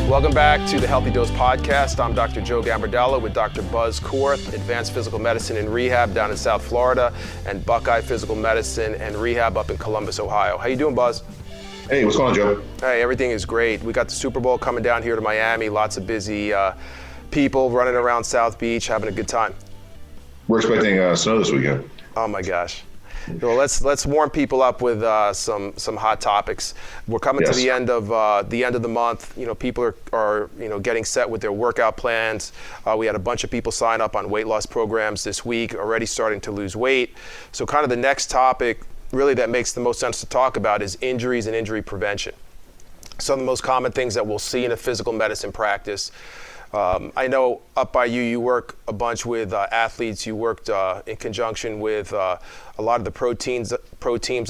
Welcome back to the Healthy Dose Podcast. I'm Dr. Joe Gambardella with Dr. Buzz Korth, Advanced Physical Medicine and Rehab down in South Florida, and Buckeye Physical Medicine and Rehab up in Columbus, Ohio. How you doing, Buzz? Hey, what's going on, Joe? Hey, everything is great. We got the Super Bowl coming down here to Miami. Lots of busy people running around South Beach, having a good time. We're expecting snow this weekend. Oh my gosh. Well, let's warm people up with some hot topics. We're coming to the end of the month. You know, people are getting set with their workout plans. We had a bunch of people sign up on weight loss programs this week, already starting to lose weight. So kind of the next topic really that makes the most sense to talk about is injuries and injury prevention. Some of the most common things that we'll see in a physical medicine practice. I know up by you work a bunch with athletes. You worked in conjunction with a lot of the pro teams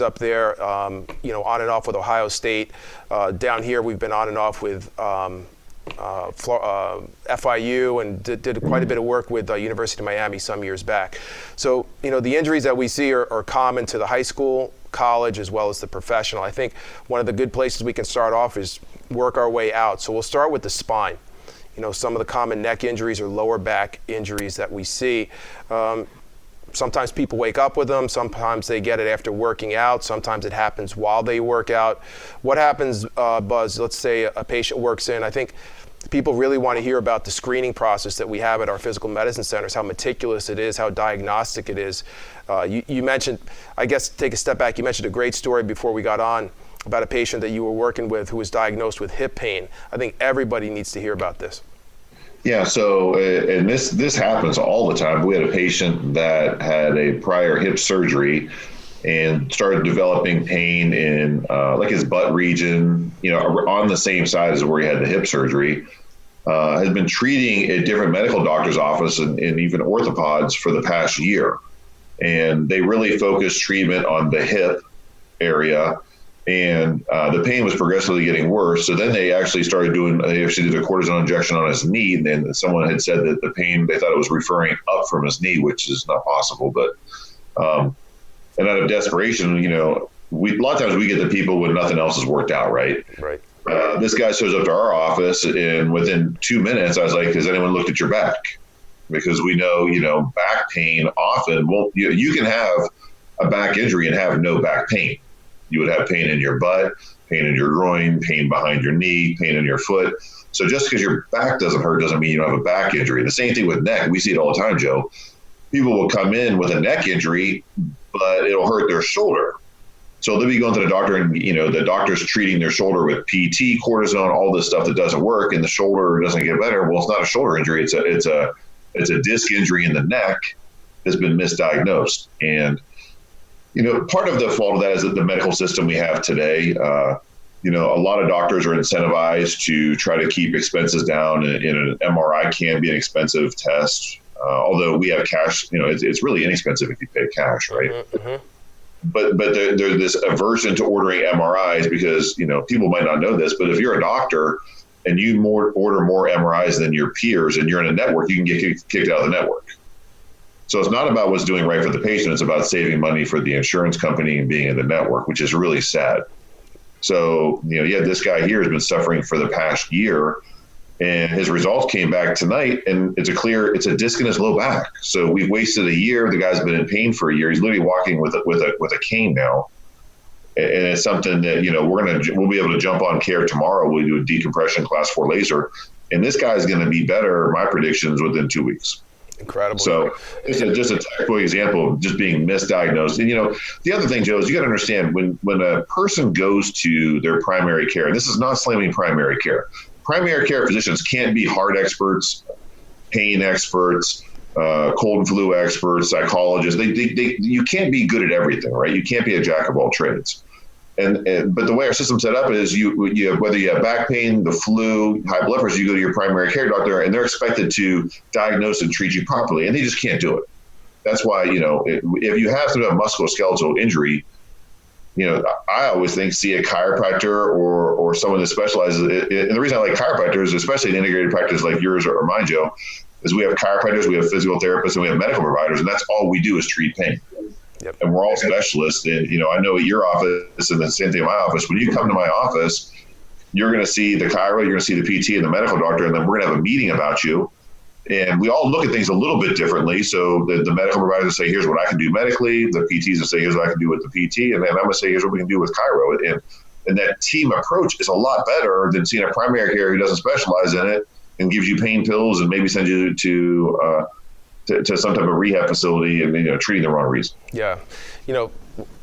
up there, on and off with Ohio State. Down here, we've been on and off with FIU and did quite a bit of work with University of Miami some years back. So, the injuries that we see are common to the high school, college, as well as the professional. I think one of the good places we can start off is work our way out. So we'll start with the spine. Some of the common neck injuries or lower back injuries that we see. Sometimes people wake up with them. Sometimes they get it after working out. Sometimes it happens while they work out. What happens, Buzz, let's say a patient works in. I think people really want to hear about the screening process that we have at our physical medicine centers, how meticulous it is, how diagnostic it is. You mentioned, I guess, take a step back, you mentioned a great story before we got on about a patient that you were working with who was diagnosed with hip pain. I think everybody needs to hear about this. Yeah, so, and this happens all the time. We had a patient that had a prior hip surgery and started developing pain in like his butt region, on the same side as where he had the hip surgery. Has been treating at different medical doctor's office and even orthopods for the past year. And they really focused treatment on the hip area. And the pain was progressively getting worse. So then they actually did a cortisone injection on his knee. And then someone had said that the pain, they thought it was referring up from his knee, which is not possible. But, and out of desperation, a lot of times we get the people when nothing else has worked out, right? Right. This guy shows up to our office, and within 2 minutes, I was like, has anyone looked at your back? Because we know, back pain often, you can have a back injury and have no back pain. You would have pain in your butt, pain in your groin, pain behind your knee, pain in your foot. So just because your back doesn't hurt doesn't mean you don't have a back injury. The same thing with neck. We see it all the time, Joe. People will come in with a neck injury, but it'll hurt their shoulder. So they'll be going to the doctor and, the doctor's treating their shoulder with PT, cortisone, all this stuff that doesn't work, and the shoulder doesn't get better. Well, it's not a shoulder injury. It's a disc injury in the neck that's been misdiagnosed. And part of the fault of that is that the medical system we have today, a lot of doctors are incentivized to try to keep expenses down. And an MRI can be an expensive test, although we have cash. It's really inexpensive if you pay cash, right? Mm-hmm. But there's this aversion to ordering MRIs because people might not know this, but if you're a doctor and you order more MRIs than your peers, and you're in a network, you can get kicked out of the network. So it's not about what's doing right for the patient. It's about saving money for the insurance company and being in the network, which is really sad. So, this guy here has been suffering for the past year, and his results came back tonight, and it's a disc in his low back. So we've wasted a year. The guy's been in pain for a year. He's literally walking with a cane now. And it's something that, we'll be able to jump on care tomorrow. We'll do a decompression class 4 laser. And this guy's going to be better, my predictions, within 2 weeks. Incredible. So it's just a textbook example of just being misdiagnosed. And, the other thing, Joe, is you got to understand when a person goes to their primary care, and this is not slamming primary care. Primary care physicians can't be heart experts, pain experts, cold and flu experts, psychologists. You can't be good at everything, right? You can't be a jack of all trades. But the way our system's set up is you have, whether you have back pain, the flu, high blood pressure, you go to your primary care doctor, and they're expected to diagnose and treat you properly, and they just can't do it. That's why, if you have some musculoskeletal injury, I always think see a chiropractor or someone that specializes. And the reason I like chiropractors, especially in integrated practice like yours or mine, Joe, is we have chiropractors, we have physical therapists, and we have medical providers, and that's all we do is treat pain. Yep. And we're all specialists. And, I know at your office and the same thing in my office, when you come to my office, you're going to see the chiro, you're going to see the PT and the medical doctor, and then we're going to have a meeting about you. And we all look at things a little bit differently. So the medical providers say, here's what I can do medically. The PTs will say, here's what I can do with the PT. And then I'm going to say, here's what we can do with chiro. And that team approach is a lot better than seeing a primary care who doesn't specialize in it and gives you pain pills and maybe sends you to some type of rehab facility and, treating the wrong reason. Yeah.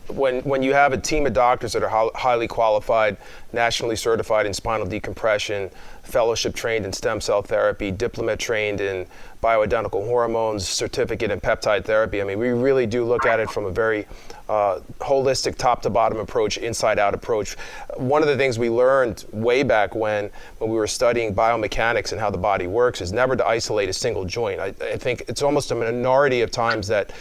When you have a team of doctors that are highly qualified, nationally certified in spinal decompression, fellowship trained in stem cell therapy, diplomat trained in bioidentical hormones, certificate in peptide therapy, we really do look at it from a very holistic top to bottom approach, inside out approach. One of the things we learned way back when we were studying biomechanics and how the body works is never to isolate a single joint. I think it's almost a minority of times that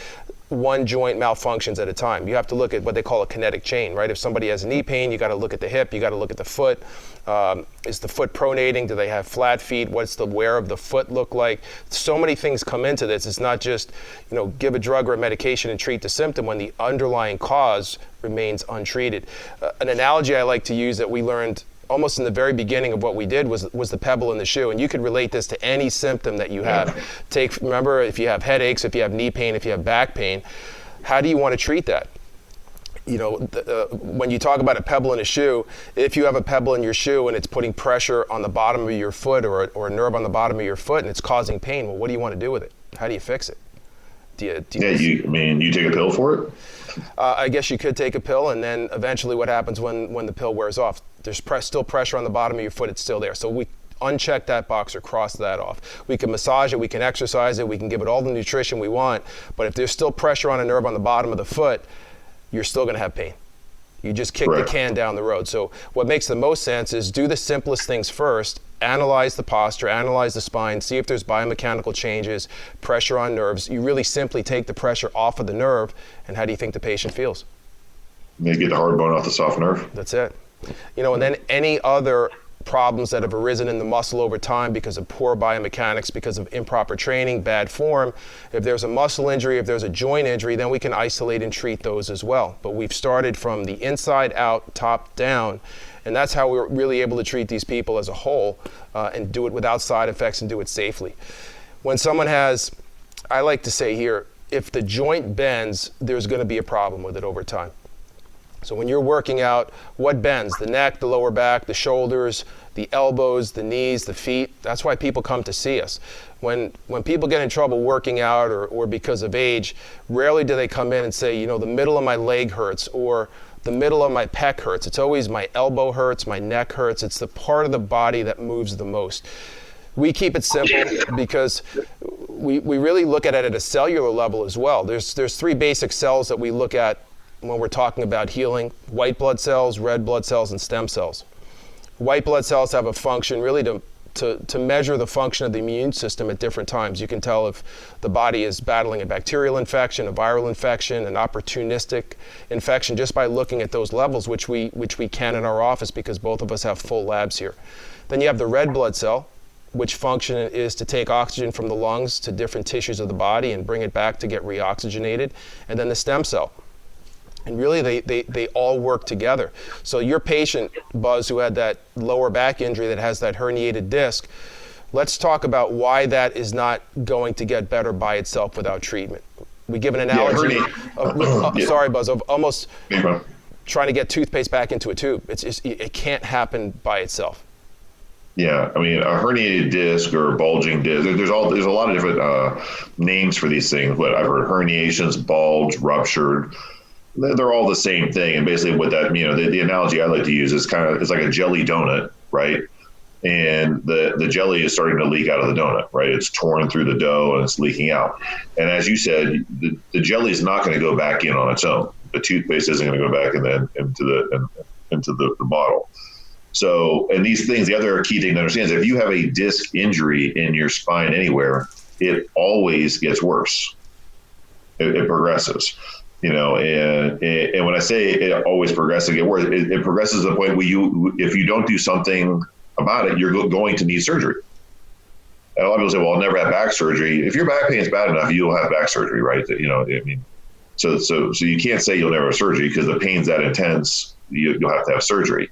one joint malfunctions at a time. You have to look at what they call a kinetic chain, right? If somebody has knee pain, you got to look at the hip, you got to look at the foot. Is the foot pronating? Do they have flat feet? What's the wear of the foot look like? So many things come into this. It's not just, give a drug or a medication and treat the symptom when the underlying cause remains untreated. An analogy I like to use that we learned almost in the very beginning of what we did was the pebble in the shoe. And you could relate this to any symptom that you have. Remember, if you have headaches, if you have knee pain, if you have back pain, how do you want to treat that? When you talk about a pebble in a shoe, if you have a pebble in your shoe and it's putting pressure on the bottom of your foot or a nerve on the bottom of your foot and it's causing pain, well, what do you want to do with it? How do you fix it? You take a pill for it? I guess you could take a pill, and then eventually what happens when the pill wears off? There's still pressure on the bottom of your foot, it's still there. So we uncheck that box or cross that off. We can massage it, we can exercise it, we can give it all the nutrition we want, but if there's still pressure on a nerve on the bottom of the foot, you're still going to have pain. You just kick the can down the road. So what makes the most sense is do the simplest things first, analyze the posture, analyze the spine, see if there's biomechanical changes, pressure on nerves. You really simply take the pressure off of the nerve, and how do you think the patient feels? You get the hard bone off the soft nerve. That's it. And then any other problems that have arisen in the muscle over time because of poor biomechanics, because of improper training, bad form. If there's a muscle injury, if there's a joint injury, then we can isolate and treat those as well. But we've started from the inside out, top down, and that's how we're really able to treat these people as a whole and do it without side effects and do it safely. When someone has, I like to say here, if the joint bends, there's going to be a problem with it over time. So when you're working out, what bends? The neck, the lower back, the shoulders, the elbows, the knees, the feet. That's why people come to see us. When people get in trouble working out or because of age, rarely do they come in and say, the middle of my leg hurts or the middle of my pec hurts. It's always my elbow hurts, my neck hurts. It's the part of the body that moves the most. We keep it simple because we really look at it at a cellular level as well. There's three basic cells that we look at when we're talking about healing: white blood cells, red blood cells, and stem cells. White blood cells have a function really to measure the function of the immune system at different times. You can tell if the body is battling a bacterial infection, a viral infection, an opportunistic infection, just by looking at those levels, which we can in our office because both of us have full labs here. Then you have the red blood cell, which function is to take oxygen from the lungs to different tissues of the body and bring it back to get reoxygenated. And then the stem cell. And really, they all work together. So your patient, Buzz, who had that lower back injury that has that herniated disc, let's talk about why that is not going to get better by itself without treatment. We give an analogy, sorry, Buzz, of almost trying to get toothpaste back into a tube. It can't happen by itself. Yeah, a herniated disc or bulging disc, there's a lot of different names for these things. What I've heard: herniations, bulge, ruptured. They're all the same thing. And basically what that, the analogy I like to use is it's like a jelly donut, right? And the jelly is starting to leak out of the donut, right? It's torn through the dough and it's leaking out. And as you said, the jelly is not going to go back in on its own. The toothpaste isn't going to go back into the bottle. So, and these things, the other key thing to understand is if you have a disc injury in your spine anywhere, it always gets worse. It progresses. And when I say it always progresses and get worse, it progresses to the point where if you don't do something about it, you're going to need surgery. And a lot of people say, well, I'll never have back surgery. If your back pain is bad enough, you'll have back surgery, right? So you can't say you'll never have surgery because the pain's that intense, you'll have to have surgery.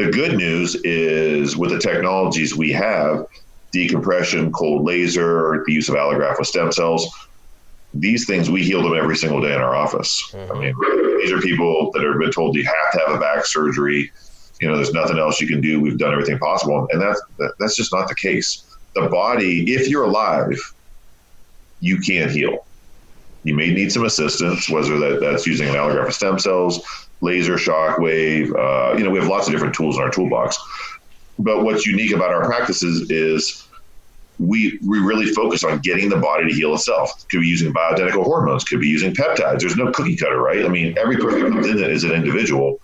The good news is with the technologies we have, decompression, cold laser, the use of allograft with stem cells, these things, we heal them every single day in our office. I mean, these are people that have been told you have to have a back surgery. There's nothing else you can do. We've done everything possible. And that's just not the case. The body, if you're alive, you can't heal. You may need some assistance, whether that's using an allograft of stem cells, laser, shockwave. We have lots of different tools in our toolbox. But what's unique about our practices is we really focus on getting the body to heal itself. Could be using bioidentical hormones, could be using peptides. There's no cookie cutter, right? I mean, every person who comes in is an individual.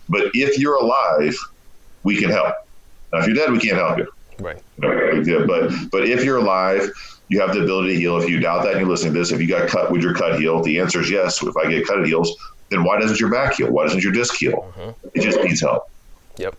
But if you're alive, we can help. Now, if you're dead, we can't help you. Right. But if you're alive, you have the ability to heal. If you doubt that and you're listening to this, if you got cut, would your cut heal? The answer is yes. If I get cut, it heals. Then why doesn't your back heal? Why doesn't your disc heal? It just needs help. Yep.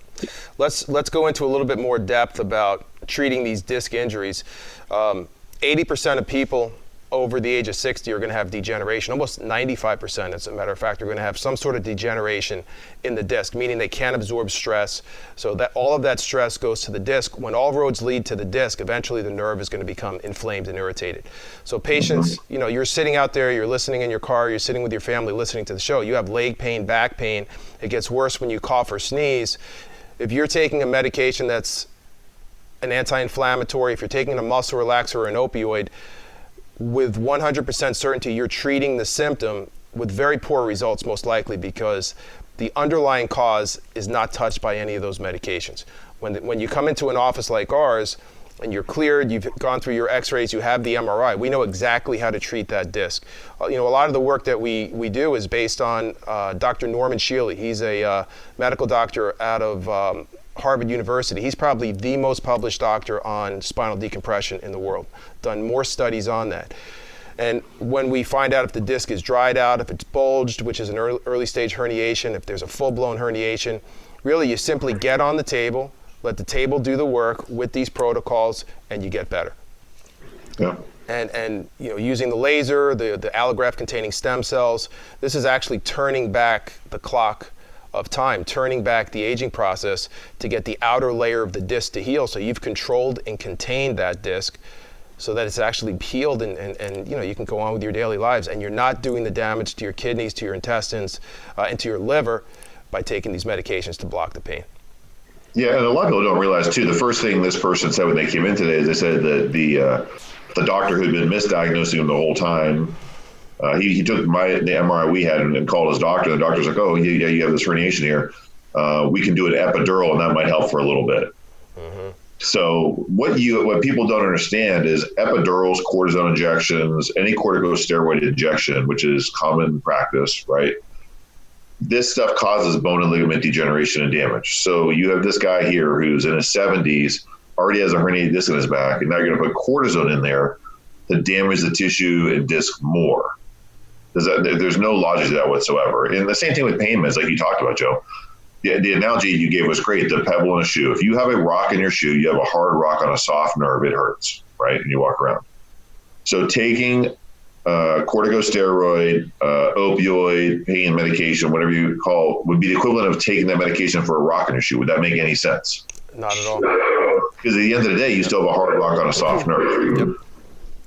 Let's go into a little bit more depth about treating these disc injuries. 80% of people over the age of 60 are going to have degeneration. Almost 95%, as a matter of fact, are going to have some sort of degeneration in the disc, meaning they can't absorb stress. So that all of that stress goes to the disc. When all roads lead to the disc, eventually the nerve is going to become inflamed and irritated. So patients, you're sitting out there, you're listening in your car, you're sitting with your family listening to the show. You have leg pain, back pain. It gets worse when you cough or sneeze. If you're taking a medication that's an anti-inflammatory, if you're taking a muscle relaxer or an opioid, with 100% certainty, you're treating the symptom with very poor results, most likely, because the underlying cause is not touched by any of those medications. When you come into an office like ours and you're cleared, you've gone through your x-rays, you have the MRI, we know exactly how to treat that disc. A lot of the work that we do is based on Dr. Norman Shealy. He's a medical doctor out of Harvard University. He's probably the most published doctor on spinal decompression in the world, done more studies on that. And when we find out if the disc is dried out, if it's bulged, which is an early stage herniation, if there's a full-blown herniation, really you simply get on the table, let the table do the work with these protocols, and you get better. Yeah. And using the laser, the allograft containing stem cells, this is actually turning back the clock of time, turning back the aging process to get the outer layer of the disc to heal. So you've controlled and contained that disc so that it's actually healed and you can go on with your daily lives, and you're not doing the damage to your kidneys, to your intestines, and to your liver by taking these medications to block the pain. Yeah, and a lot of people don't realize too, the first thing this person said when they came in today is they said that the doctor who'd been misdiagnosing him the whole time, he took the MRI we had and called his doctor. The doctor's like, oh, yeah, you have this herniation here. We can do an epidural, and that might help for a little bit. Mm-hmm. So what people don't understand is epidurals, cortisone injections, any corticosteroid injection, which is common practice, right? This stuff causes bone and ligament degeneration and damage. So you have this guy here who's in his 70s, already has a herniated disc in his back, and now you're going to put cortisone in there to damage the tissue and disc more. There's no logic to that whatsoever. And the same thing with pain meds, like you talked about, Joe. The analogy you gave was great, the pebble in a shoe. If you have a rock in your shoe, you have a hard rock on a soft nerve, it hurts, right? And you walk around. So taking corticosteroid, opioid, pain medication, whatever you call, would be the equivalent of taking that medication for a rock in your shoe. Would that make any sense? Not at all. Because at the end of the day, you still have a hard rock on a soft nerve.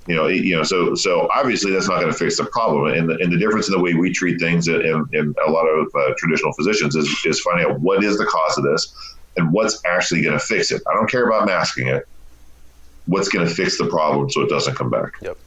Yep. So obviously that's not going to fix the problem. And the difference in the way we treat things in a lot of traditional physicians is finding out what is the cause of this and what's actually going to fix it. I don't care about masking it. What's going to fix the problem so it doesn't come back? Yep.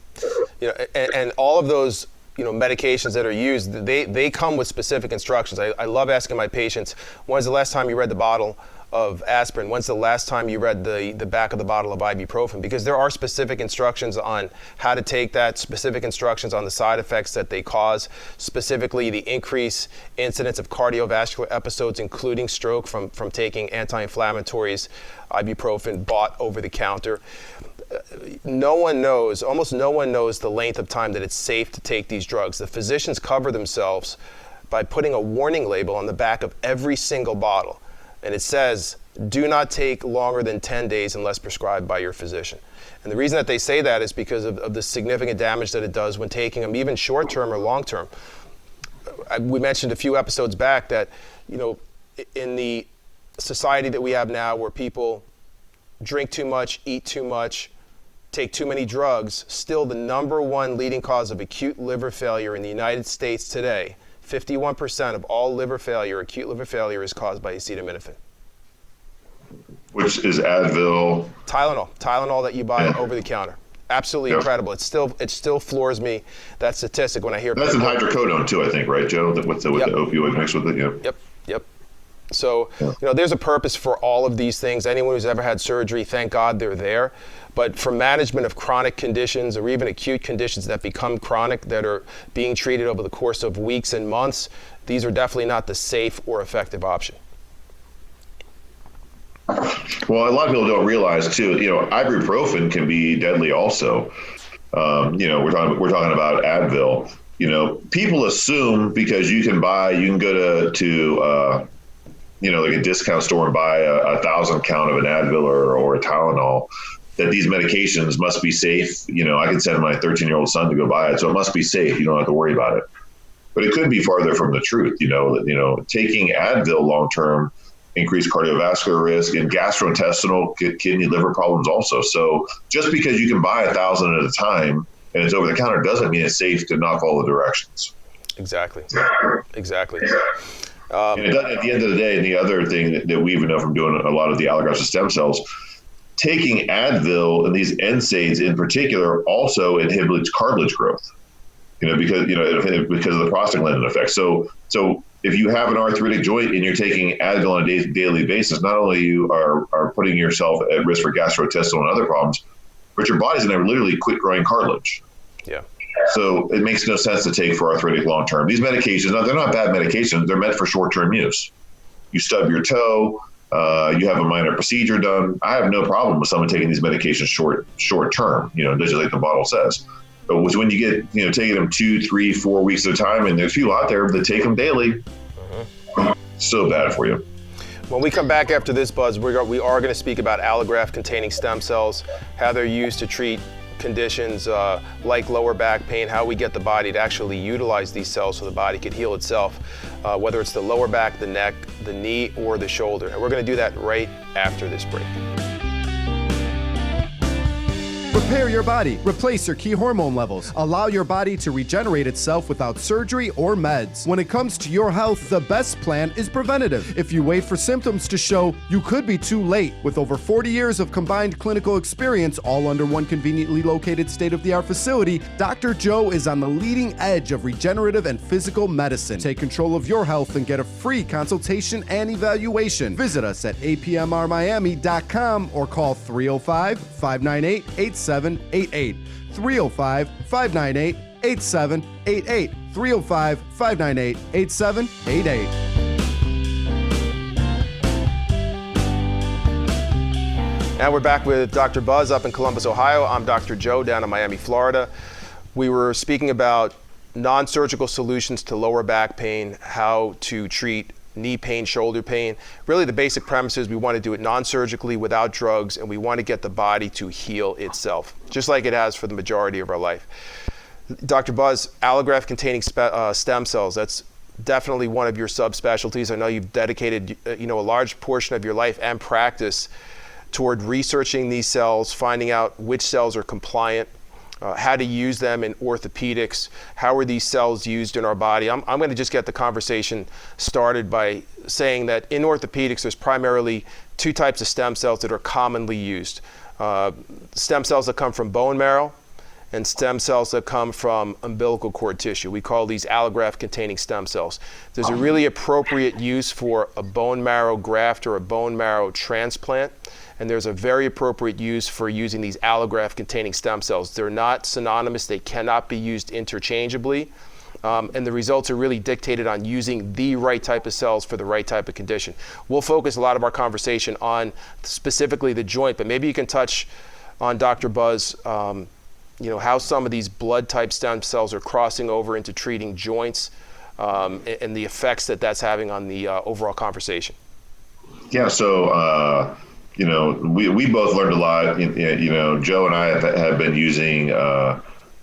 And all of those medications that are used, they come with specific instructions. I love asking my patients, when's the last time you read the bottle of aspirin? When's the last time you read the back of the bottle of ibuprofen? Because there are specific instructions on how to take that, specific instructions on the side effects that they cause, specifically the increased incidence of cardiovascular episodes, including stroke from taking anti-inflammatories, ibuprofen bought over the counter. Almost no one knows the length of time that it's safe to take these drugs. The physicians cover themselves by putting a warning label on the back of every single bottle. And it says, do not take longer than 10 days unless prescribed by your physician. And the reason that they say that is because of the significant damage that it does when taking them, even short-term or long-term. We mentioned a few episodes back that, in the society that we have now where people drink too much, eat too much, take too many drugs, still the number one leading cause of acute liver failure in the United States today, 51% of all liver failure, acute liver failure, is caused by acetaminophen. Which is Advil. Tylenol that you buy over the counter. Absolutely incredible. It still floors me, that statistic, when I hear That's in people. hydrocodone too, I think, right, Joe? With the opioid mixed with it. Yeah. Yep. So, there's a purpose for all of these things. Anyone who's ever had surgery, thank God they're there. But for management of chronic conditions or even acute conditions that become chronic, that are being treated over the course of weeks and months, these are definitely not the safe or effective option. Well, a lot of people don't realize too, ibuprofen can be deadly also. We're talking about Advil. People assume because you can go to like a discount store and buy a 1,000 count of an Advil or a Tylenol, that these medications must be safe. I can send my 13-year-old son to go buy it, so it must be safe. You don't have to worry about it. But it could be farther from the truth. Taking Advil long term increased cardiovascular risk and gastrointestinal, kidney, liver problems also. So just because you can buy 1,000 at a time and it's over the counter doesn't mean it's safe to knock all the directions. Exactly. And at the end of the day, and the other thing that we even know from doing a lot of the allograft stem cells, taking Advil and these NSAIDs in particular also inhibits cartilage growth, because of the prostaglandin effect. So if you have an arthritic joint and you're taking Advil on a daily basis, not only you are putting yourself at risk for gastrointestinal and other problems, but your body's going to literally quit growing cartilage. Yeah. So it makes no sense to take for arthritic long term. These medications, they're not bad medications. They're meant for short term use. You stub your toe, you have a minor procedure done. I have no problem with someone taking these medications short term, just like the bottle says. But when you get, taking them 2, 3, 4 weeks at a time, and there's people out there that take them daily, so bad for you. When we come back after this, Buzz, we are going to speak about allograft-containing stem cells, how they're used to treat conditions like lower back pain, how we get the body to actually utilize these cells so the body could heal itself, whether it's the lower back, the neck, the knee, or the shoulder. And we're going to do that right after this break. Repair your body, replace your key hormone levels, allow your body to regenerate itself without surgery or meds. When it comes to your health, the best plan is preventative. If you wait for symptoms to show, you could be too late. With over 40 years of combined clinical experience, all under one conveniently located state-of-the-art facility, Dr. Joe is on the leading edge of regenerative and physical medicine. Take control of your health and get a free consultation and evaluation. Visit us at apmrmiami.com or call 305-598-8788. 305-598-8788. 305-598-8788. Now we're back with Dr. Buzz up in Columbus, Ohio. I'm Dr. Joe down in Miami, Florida. We were speaking about non-surgical solutions to lower back pain, how to treat knee pain, shoulder pain. Really the basic premise is we want to do it non-surgically without drugs, and we want to get the body to heal itself, just like it has for the majority of our life. Dr. Buzz, allograft containing stem cells, that's definitely one of your subspecialties. I know you've dedicated a large portion of your life and practice toward researching these cells, finding out which cells are compliant, how to use them in orthopedics, how are these cells used in our body. I'm going to just get the conversation started by saying that in orthopedics, there's primarily two types of stem cells that are commonly used. Stem cells that come from bone marrow and stem cells that come from umbilical cord tissue. We call these allograft-containing stem cells. There's a really appropriate use for a bone marrow graft or a bone marrow transplant, and there's a very appropriate use for using these allograft-containing stem cells. They're not synonymous. They cannot be used interchangeably, and the results are really dictated on using the right type of cells for the right type of condition. We'll focus a lot of our conversation on specifically the joint, but maybe you can touch on, Dr. Buzz, how some of these blood type stem cells are crossing over into treating joints, and the effects that that's having on the overall conversation. Yeah, so we both learned a lot. Joe and I have been using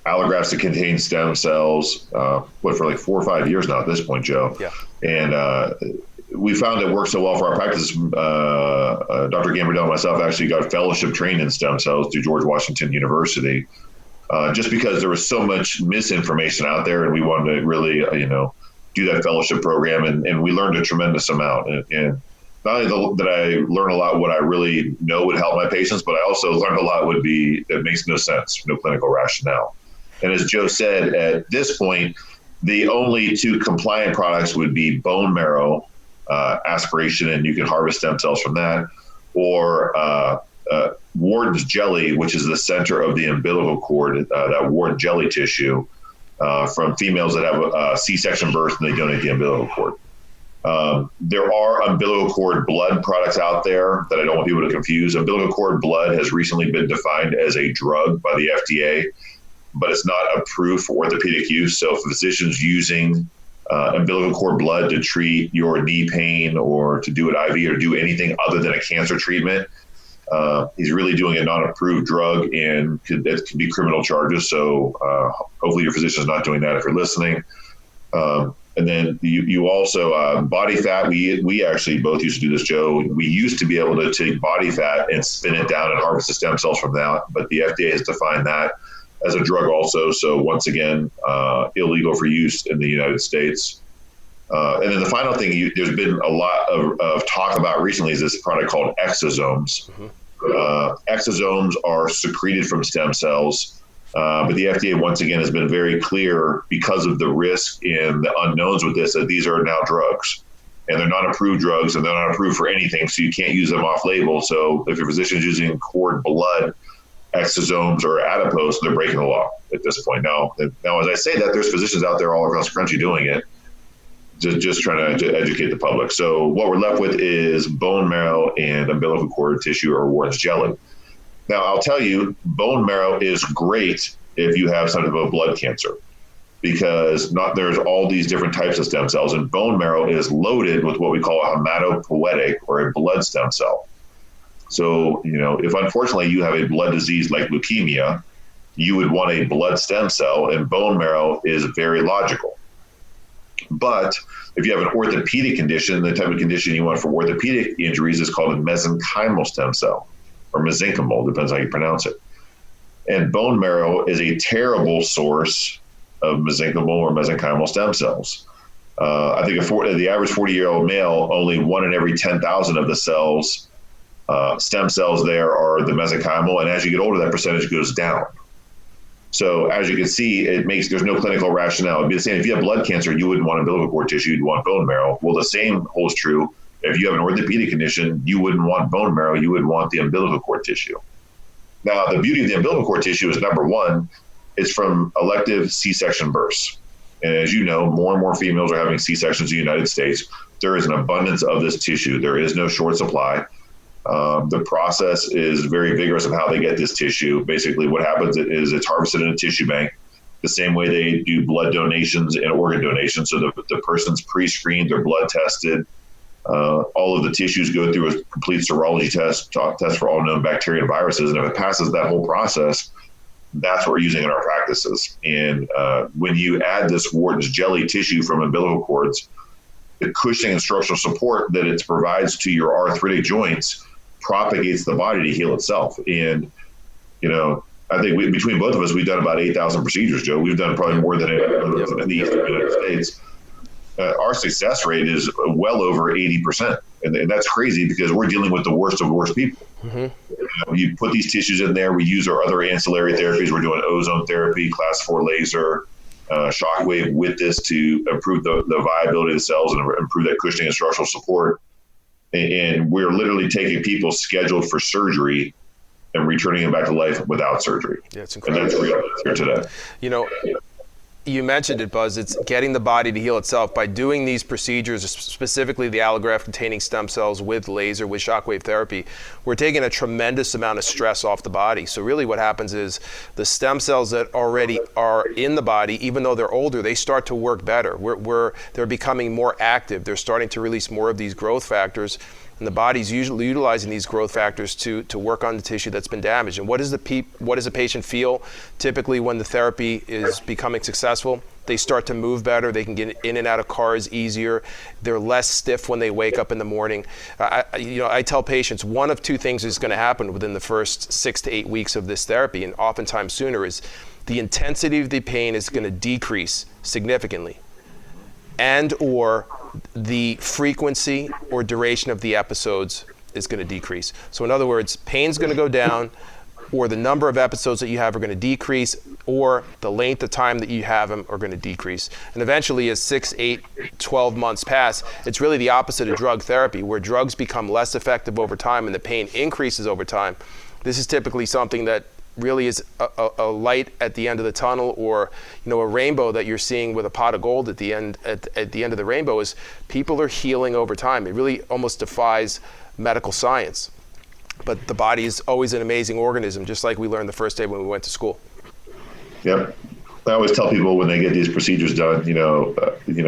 allografts that contain stem cells for like 4 or 5 years now at this point, Joe. Yeah. And we found it worked so well for our practice. Dr. Gambardell and myself actually got fellowship trained in stem cells through George Washington University, just because there was so much misinformation out there, and we wanted to really, do that fellowship program, and we learned a tremendous amount. And not only did I learn a lot what I really know would help my patients, but I also learned a lot that makes no sense, no clinical rationale. And as Joe said, at this point, the only two compliant products would be bone marrow aspiration, and you can harvest stem cells from that, or Wharton's jelly, which is the center of the umbilical cord, that Wharton jelly tissue from females that have a C-section birth and they donate the umbilical cord. There are umbilical cord blood products out there that I don't want people to confuse. Umbilical cord blood has recently been defined as a drug by the FDA, but it's not approved for orthopedic use. So if a physician's using umbilical cord blood to treat your knee pain or to do an IV or do anything other than a cancer treatment, he's really doing a non-approved drug, and it could be criminal charges. So hopefully your physician's not doing that if you're listening. And then you also, body fat, we actually both used to do this, Joe. We used to be able to take body fat and spin it down and harvest the stem cells from that, but the FDA has defined that as a drug also. So once again, illegal for use in the United States. And then the final thing there's been a lot of talk about recently is this product called exosomes. Exosomes are secreted from stem cells. But the FDA, once again, has been very clear because of the risk and the unknowns with this, that these are now drugs. And they're not approved drugs, and they're not approved for anything, so you can't use them off label. So if your physician is using cord blood, exosomes, or adipose, they're breaking the law at this point. Now, as I say that, there's physicians out there all across the country doing it, just trying to educate the public. So what we're left with is bone marrow and umbilical cord tissue, or Wharton's jelly. Now, I'll tell you, bone marrow is great if you have some type of blood cancer, because there's all these different types of stem cells, and bone marrow is loaded with what we call a hematopoietic, or a blood stem cell. So, if unfortunately you have a blood disease like leukemia, you would want a blood stem cell, and bone marrow is very logical. But if you have an orthopedic condition, the type of condition you want for orthopedic injuries is called a mesenchymal stem cell, or mesenchymal, depends how you pronounce it. And bone marrow is a terrible source of mesenchymal or mesenchymal stem cells. I think the average 40-year-old male, only 1 in every 10,000 of the cells, stem cells there, are the mesenchymal, and as you get older, that percentage goes down. So as you can see, there's no clinical rationale. It'd be the same if you have blood cancer, you wouldn't want umbilical cord tissue, you'd want bone marrow. Well, the same holds true. If you have an orthopedic condition, you wouldn't want bone marrow, you would want the umbilical cord tissue. Now, the beauty of the umbilical cord tissue is, number one, it's from elective C-section births. And as you know, more and more females are having C-sections in the United States. There is an abundance of this tissue. There is no short supply. The process is very vigorous of how they get this tissue. Basically, what happens is it's harvested in a tissue bank, the same way they do blood donations and organ donations. So the person's pre-screened, they're blood tested. All of the tissues go through a complete serology test for all known bacteria and viruses. And if it passes that whole process, that's what we're using in our practices. And when you add this Wharton's jelly tissue from umbilical cords, the cushioning and structural support that it provides to your arthritic joints propagates the body to heal itself. And, I think between both of us, we've done about 8,000 procedures, Joe. We've done probably more than in the Eastern United States. Our success rate is well over 80%. And that's crazy because we're dealing with the worst of the worst people. Mm-hmm. You put these tissues in there. We use our other ancillary therapies. We're doing ozone therapy, class 4 laser, shockwave with this to improve the viability of the cells and improve that cushioning and structural support. And we're literally taking people scheduled for surgery and returning them back to life without surgery. Yeah, it's incredible. And that's real here today. You mentioned it, Buzz. It's getting the body to heal itself by doing these procedures, specifically the allograft-containing stem cells with laser, with shockwave therapy. We're taking a tremendous amount of stress off the body. So really what happens is the stem cells that already are in the body, even though they're older, they start to work better. They're becoming more active. They're starting to release more of these growth factors. And the body's usually utilizing these growth factors to work on the tissue that's been damaged. And what does a patient feel typically when the therapy is becoming successful? They start to move better. They can get in and out of cars easier. They're less stiff when they wake up in the morning. I tell patients one of two things is going to happen within the first 6 to 8 weeks of this therapy, and oftentimes sooner, is the intensity of the pain is going to decrease significantly, and or the frequency or duration of the episodes is going to decrease. So in other words, pain's going to go down, or the number of episodes that you have are going to decrease, or the length of time that you have them are going to decrease. And eventually, as 6, 8, 12 months pass, it's really the opposite of drug therapy, where drugs become less effective over time and the pain increases over time. This is typically something that really is a light at the end of the tunnel, or a rainbow that you're seeing with a pot of gold at the end at the end of the rainbow. Is people are healing over time. It really almost defies medical science. But the body is always an amazing organism, just like we learned the first day when we went to school. Yep. I always tell people when they get these procedures done,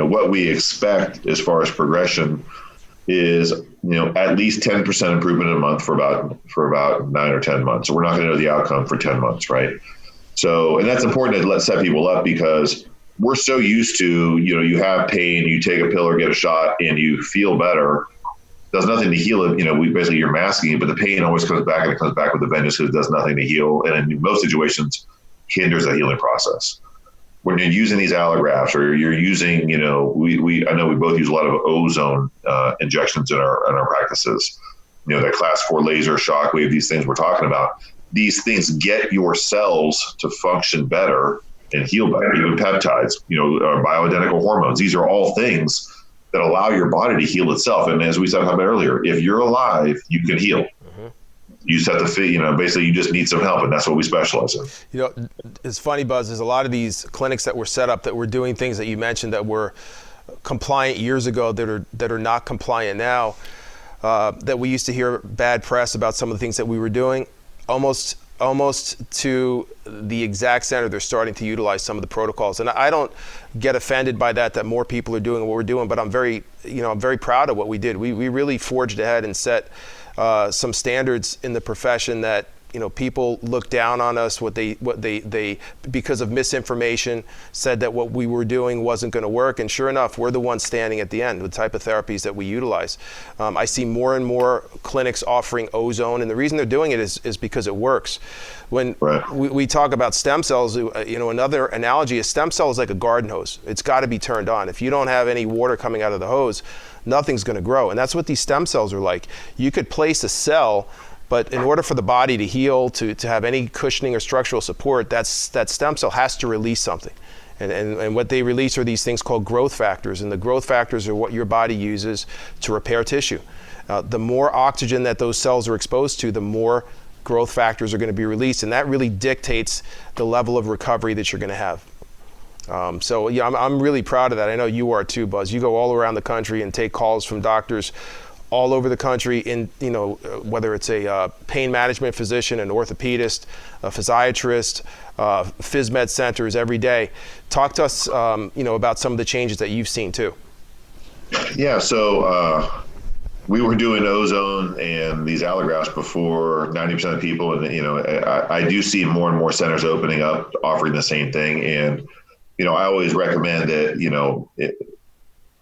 what we expect as far as progression is, at least 10% improvement in a month for about 9 or 10 months. So we're not going to know the outcome for 10 months, right? So, and that's important to set people up, because we're so used to, you have pain, you take a pill or get a shot and you feel better. Does nothing to heal it. You're masking it, but the pain always comes back, and it comes back with a vengeance because it does nothing to heal. And in most situations, hinders the healing process. When you're using these allografts, or you're using, I know we both use a lot of ozone injections in our practices. That class 4 laser, shockwave, these things we're talking about. These things get your cells to function better and heal better. Even peptides, bioidentical hormones. These are all things that allow your body to heal itself. And as we talked about earlier, if you're alive, you can heal. Mm-hmm. You just have to basically you just need some help, and that's what we specialize in. It's funny, Buzz, there's a lot of these clinics that were set up that were doing things that you mentioned that were compliant years ago that are not compliant now, that we used to hear bad press about some of the things that we were doing. Almost to the exact center, they're starting to utilize some of the protocols. And I don't get offended by that more people are doing what we're doing, but I'm very proud of what we did. We really forged ahead and set some standards in the profession that people look down on us, what they because of misinformation said that what we were doing wasn't going to work, and sure enough, we're the ones standing at the end with the type of therapies that we utilize. I see more and more clinics offering ozone, and the reason they're doing it is because it works. When we talk about stem cells, another analogy is stem cell is like a garden hose. It's got to be turned on. If you don't have any water coming out of the hose, nothing's going to grow, and that's what these stem cells are like. You could place a cell, but in order for the body to heal, to have any cushioning or structural support, that stem cell has to release something. And what they release are these things called growth factors. And the growth factors are what your body uses to repair tissue. The more oxygen that those cells are exposed to, the more growth factors are going to be released. And that really dictates the level of recovery that you're going to have. I'm really proud of that. I know you are too, Buzz. You go all around the country and take calls from doctors all over the country, whether it's a pain management physician, an orthopedist, a physiatrist, phys med centers every day. Talk to us, about some of the changes that you've seen too. Yeah, so we were doing ozone and these allografts before 90% of people, and I do see more and more centers opening up, offering the same thing, and I always recommend that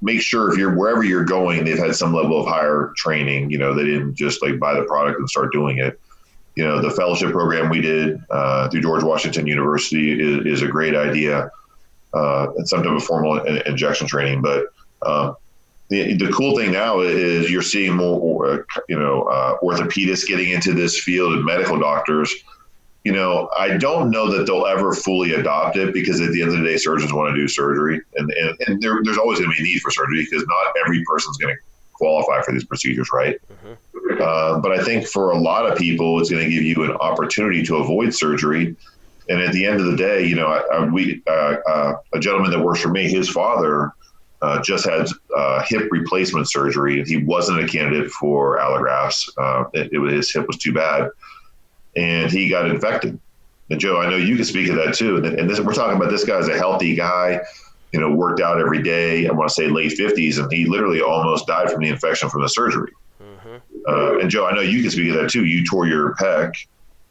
make sure wherever you're going, they've had some level of higher training. They didn't just buy the product and start doing it. The fellowship program we did through George Washington University is a great idea. And some type of formal injection training. But the cool thing now is you're seeing more, orthopedists getting into this field and medical doctors. I don't know that they'll ever fully adopt it, because at the end of the day, surgeons want to do surgery, and there's always going to be a need for surgery, because not every person's going to qualify for these procedures, right? Mm-hmm. But I think for a lot of people, it's going to give you an opportunity to avoid surgery. And at the end of the day, a gentleman that works for me, his father just had hip replacement surgery, and he wasn't a candidate for allografts. His hip was too bad, and he got infected. And Joe, I know you can speak to that too. And we're talking about this guy as a healthy guy, worked out every day. I want to say late 50s, and he literally almost died from the infection from the surgery. Mm-hmm. And Joe, I know you can speak to that too. You tore your pec.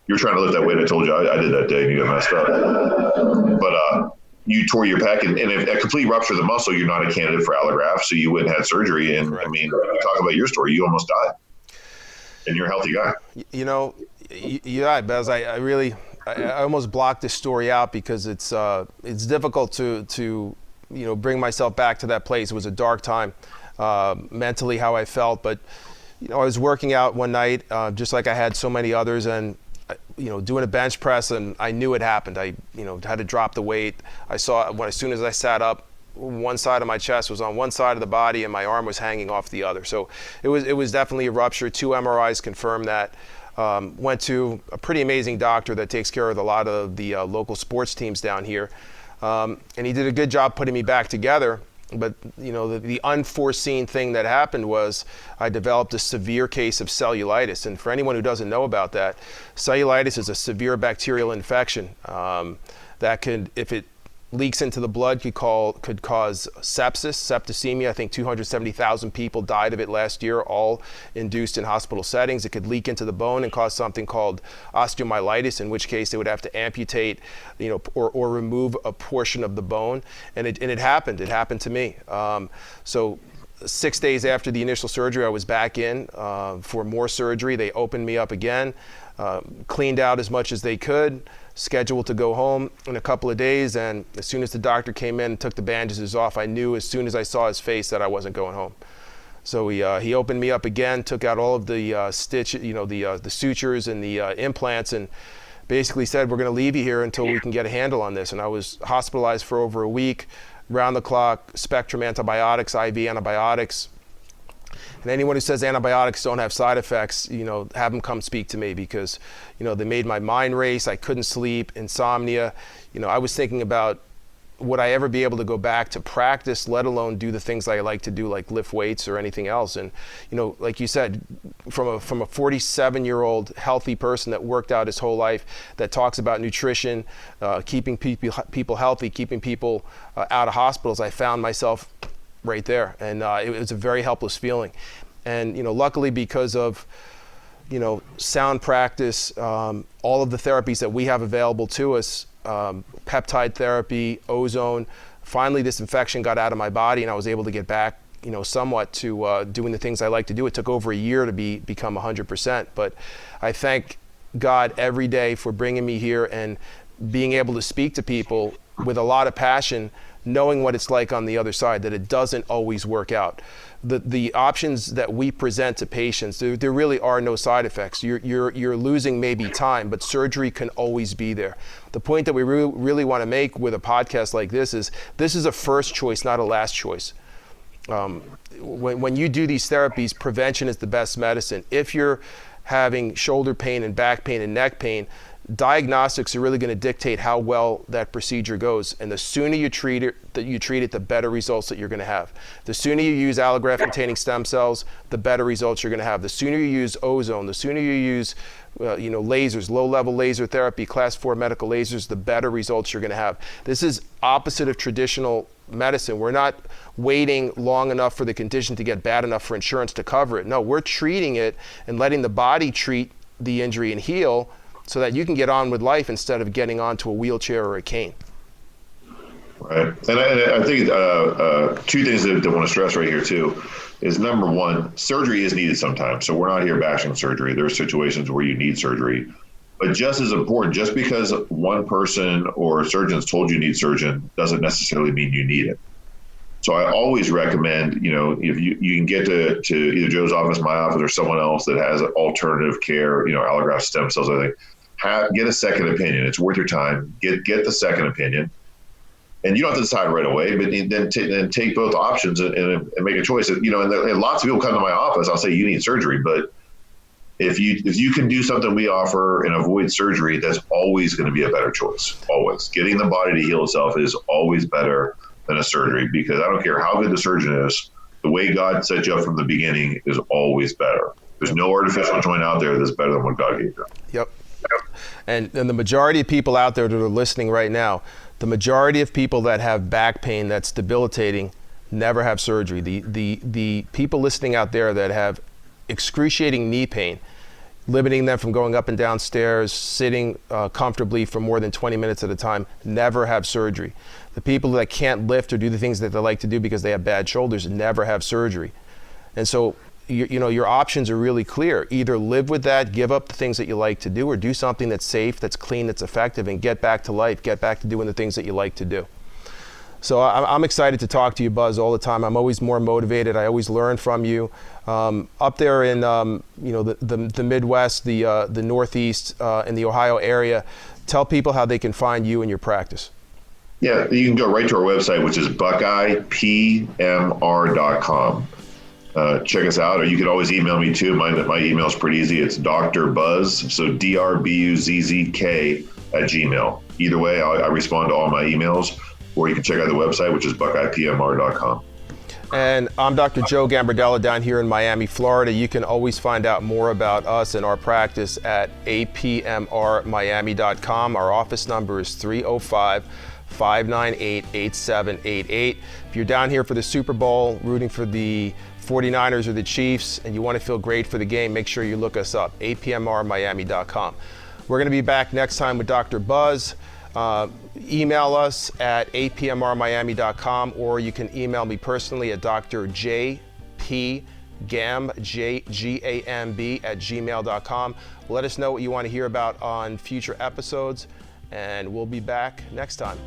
You're trying to lift that weight. I told you I did that day, and you got messed up. But you tore your pec, and if a complete rupture of the muscle, you're not a candidate for allograft, so you wouldn't have surgery. And Correct. I mean, talk about your story. You almost died, and you're a healthy guy. You know, yeah, Bez, I really almost blocked this story out because it's difficult to bring myself back to that place. It was a dark time, mentally, how I felt. But I was working out one night, just like I had so many others, and doing a bench press, and I knew it happened. I had to drop the weight. I saw as soon as I sat up, one side of my chest was on one side of the body, and my arm was hanging off the other. So it was definitely a rupture. 2 MRIs confirmed that. Went to a pretty amazing doctor that takes care of a lot of the local sports teams down here, and he did a good job putting me back together. But the unforeseen thing that happened was I developed a severe case of cellulitis. And for anyone who doesn't know about that, cellulitis is a severe bacterial infection that could, if it leaks into the blood, could cause sepsis, septicemia. I think 270,000 people died of it last year, all induced in hospital settings. It could leak into the bone and cause something called osteomyelitis, in which case they would have to amputate, or remove a portion of the bone. And it happened. It happened to me. So 6 days after the initial surgery, I was back in for more surgery. They opened me up again, cleaned out as much as they could, scheduled to go home in a couple of days. And as soon as the doctor came in and took the bandages off, I knew as soon as I saw his face that I wasn't going home. So he opened me up again, took out all of the the sutures and the implants, and basically said, we're going to leave you here until we can get a handle on this. And I was hospitalized for over a week, round the clock, spectrum antibiotics, IV antibiotics. And anyone who says antibiotics don't have side effects, have them come speak to me, because, they made my mind race. I couldn't sleep, insomnia. I was thinking about, would I ever be able to go back to practice, let alone do the things I like to do, like lift weights or anything else. And, like you said, from a 47-year-old healthy person that worked out his whole life, that talks about nutrition, keeping people healthy, keeping people out of hospitals, I found myself right there. And it was a very helpless feeling. And, luckily, because of, sound practice, all of the therapies that we have available to us, peptide therapy, ozone, finally this infection got out of my body and I was able to get back, somewhat to doing the things I like to do. It took over a year to become 100%, but I thank God every day for bringing me here and being able to speak to people with a lot of passion, knowing what it's like on the other side, that it doesn't always work out. The options that we present to patients, there really are no side effects. You're losing maybe time, but surgery can always be there. The point that we really want to make with a podcast like this is a first choice, not a last choice. When you do these therapies, prevention is the best medicine. If you're having shoulder pain and back pain and neck pain, diagnostics are really going to dictate how well that procedure goes. And the sooner you treat it, the better results that you're going to have. The sooner you use allograft-containing stem cells, the better results you're going to have. The sooner you use ozone, the sooner you use lasers, low-level laser therapy, class 4 medical lasers, the better results you're going to have. This is opposite of traditional medicine. We're not waiting long enough for the condition to get bad enough for insurance to cover it. No, we're treating it and letting the body treat the injury and heal, so that you can get on with life instead of getting onto a wheelchair or a cane. Right. And I think two things that I want to stress right here too is, number one, surgery is needed sometimes. So we're not here bashing surgery. There are situations where you need surgery. But just as important, just because one person or surgeons told you need surgeon doesn't necessarily mean you need it. So I always recommend, if you can get to either Joe's office, my office, or someone else that has alternative care, allograft stem cells, I think, get a second opinion. It's worth your time. Get the second opinion. And you don't have to decide right away, but then take both options and make a choice. And lots of people come to my office, I'll say, you need surgery. But if you can do something we offer and avoid surgery, that's always going to be a better choice. Always. Getting the body to heal itself is always better than a surgery, because I don't care how good the surgeon is, the way God set you up from the beginning is always better. There's no artificial joint out there that's better than what God gave you. Yep. And the majority of people out there that are listening right now, the majority of people that have back pain that's debilitating never have surgery. The people listening out there that have excruciating knee pain, limiting them from going up and down stairs, sitting comfortably for more than 20 minutes at a time, never have surgery. The people that can't lift or do the things that they like to do because they have bad shoulders never have surgery. And so, your options are really clear. Either live with that, give up the things that you like to do, or do something that's safe, that's clean, that's effective, and get back to life, get back to doing the things that you like to do. So I'm excited to talk to you, Buzz, all the time. I'm always more motivated. I always learn from you. Up there in the Midwest, the Northeast, in the Ohio area, tell people how they can find you and your practice. Yeah, you can go right to our website, which is buckeyepmr.com. Check us out, or you can always email me too. My email is pretty easy. It's Dr. Buzz, so DRBUZZK @gmail. Either way, I respond to all my emails, or you can check out the website, which is buckeyepmr.com. And I'm Dr. Joe Gambardella down here in Miami, Florida. You can always find out more about us and our practice at apmrmiami.com. Our office number is 305-598-8788. If you're down here for the Super Bowl, rooting for the 49ers or the Chiefs, and you want to feel great for the game, make sure you look us up, apmrmiami.com. We're going to be back next time with Dr. Buzz. Email us at apmrmiami.com, or you can email me personally at drjpgamb, G-A-M-B, @gmail.com. Let us know what you want to hear about on future episodes, and we'll be back next time.